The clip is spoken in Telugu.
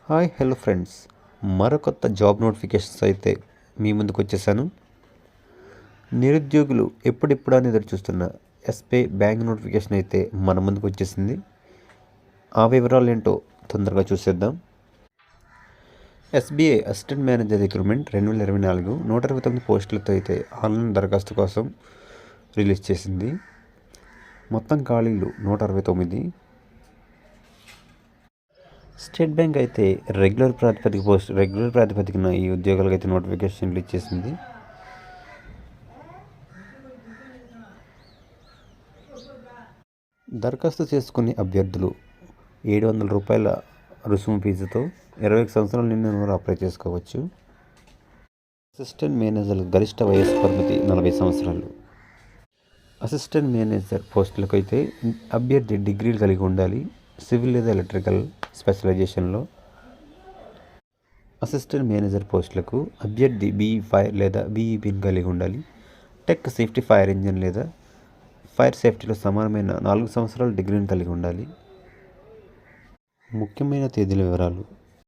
హాయ్ హలో ఫ్రెండ్స్, మరొకొత్త జాబ్ నోటిఫికేషన్స్ అయితే మీ ముందుకు వచ్చేసాను. నిరుద్యోగులు ఎప్పుడెప్పుడు అని ఎదురు చూస్తున్న ఎస్బీఐ బ్యాంక్ నోటిఫికేషన్ అయితే మన ముందుకు వచ్చేసింది. ఆ వివరాలు ఏంటో తొందరగా చూసేద్దాం. ఎస్బీఐ అసిస్టెంట్ మేనేజర్ రిక్రూట్మెంట్ 2024 129 పోస్టులతో అయితే ఆన్లైన్ దరఖాస్తు కోసం రిలీజ్ చేసింది. మొత్తం ఖాళీలు 169. స్టేట్ బ్యాంక్ అయితే రెగ్యులర్ ప్రాతిపదికన ఈ ఉద్యోగాలకు అయితే నోటిఫికేషన్ రిలీజ్ చేసింది. దరఖాస్తు చేసుకునే అభ్యర్థులు 700 రూపాయల రుసుము ఫీజుతో 21 సంవత్సరాల నిండిన వారు అప్లై చేసుకోవచ్చు. అసిస్టెంట్ మేనేజర్ గరిష్ట వయస్సు పరిమితి 40 సంవత్సరాలు. అసిస్టెంట్ మేనేజర్ పోస్టులకు అయితే అభ్యర్థి డిగ్రీలు కలిగి ఉండాలి. సివిల్ లేదా ఎలక్ట్రికల్ స్పెషలైజేషన్లో. అసిస్టెంట్ మేనేజర్ పోస్టులకు అభ్యర్థి బీఈ ఫైర్ లేదా బీఈబీని కలిగి ఉండాలి. టెక్ సేఫ్టీ ఫైర్ ఇంజిన్ లేదా ఫైర్ సేఫ్టీలో సమానమైన 4 సంవత్సరాల డిగ్రీని కలిగి ఉండాలి. ముఖ్యమైన తేదీల వివరాలు: